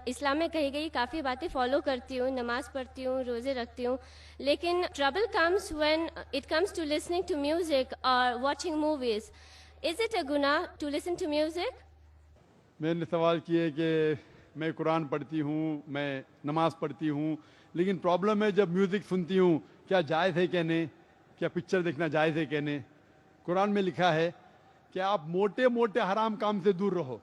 اسلام میں کہی گئی کافی باتیں فالو کرتی ہوں، نماز پڑھتی ہوں، روزے رکھتی ہوں، لیکن trouble comes when it comes to listening to music اور watching movies. Is it a گناہ ٹو لسن ٹو میوزک؟ میں نے سوال کیے کہ میں قرآن پڑھتی ہوں، میں نماز پڑھتی ہوں، لیکن پرابلم ہے جب میوزک سنتی ہوں کیا جائز ہے کہ نہیں، کیا پکچر دیکھنا جائز ہے کہ نہیں. قرآن میں لکھا ہے کہ آپ موٹے موٹے حرام کام سے دور رہو،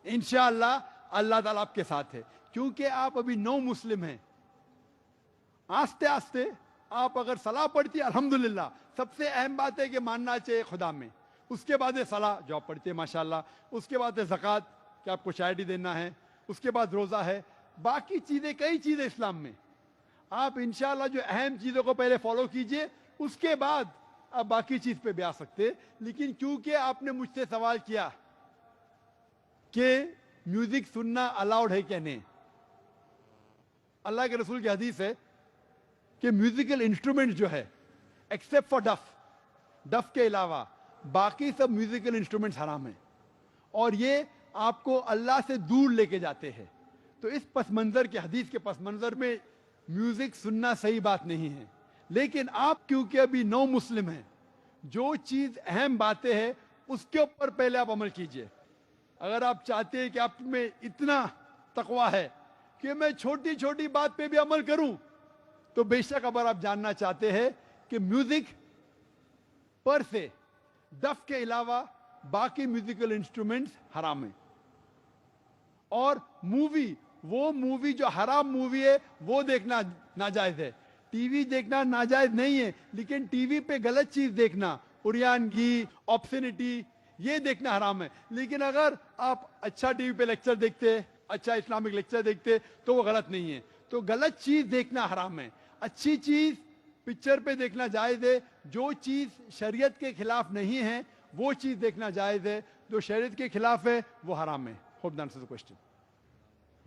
انشاءاللہ اللہ تعالیٰ آپ کے ساتھ ہے. کیونکہ آپ ابھی نو مسلم ہیں. آستے آستے آپ اگر صلاح پڑھتی الحمدللہ، سب سے اہم بات ہے کہ ماننا چاہیے خدا میں. اس کے بعد ہے صلاح جو آپ پڑھتے ہیں ماشاءاللہ، اس کے بعد ہے زکوٰۃ کہ آپ کو چیریٹی دینا ہے، اس کے بعد روزہ ہے، باقی چیزیں کئی چیزیں اسلام میں. آپ انشاءاللہ جو اہم چیزوں کو پہلے فالو کیجئے، اس کے بعد آپ باقی چیز پہ بھی آ سکتے. لیکن کیونکہ آپ نے مجھ سے سوال کیا کہ میوزک سننا الاؤڈ ہے کہ نہیں، اللہ کے رسول کی حدیث ہے کہ میوزیکل انسٹرومنٹ جو ہے ایکسیپٹ فار ڈف کے علاوہ باقی سب میوزیکل انسٹرومنٹس حرام ہیں، اور یہ آپ کو اللہ سے دور لے کے جاتے ہیں. تو اس پس منظر کے حدیث کے پس منظر میں میوزک سننا صحیح بات نہیں ہے. لیکن آپ کیونکہ ابھی نو مسلم ہیں، جو چیز اہم باتیں ہیں اس کے اوپر پہلے آپ عمل کیجئے. اگر آپ چاہتے ہیں کہ آپ میں اتنا تقوی ہے کہ میں چھوٹی چھوٹی بات پہ بھی عمل کروں، تو بے شک اگر آپ جاننا چاہتے ہیں کہ میوزک پر سے ڈف کے علاوہ باقی میوزیکل انسٹرومنٹس حرام ہیں. اور وہ مووی جو حرام مووی ہے وہ دیکھنا ناجائز ہے. ٹی وی دیکھنا ناجائز نہیں ہے، لیکن ٹی وی پہ غلط چیز دیکھنا، اریانگی، آپسینٹی، یہ دیکھنا حرام ہے. لیکن اگر آپ اچھا ٹی وی پہ لیکچر دیکھتے، اچھا اسلامک لیکچر دیکھتے تو وہ غلط نہیں ہے. تو غلط چیز دیکھنا حرام ہے. اچھی چیز پکچر پہ دیکھنا جائز ہے. جو چیز شریعت کے خلاف نہیں ہے وہ چیز دیکھنا جائز ہے. جو شریعت کے خلاف ہے وہ حرام ہے. Hope that answers the question.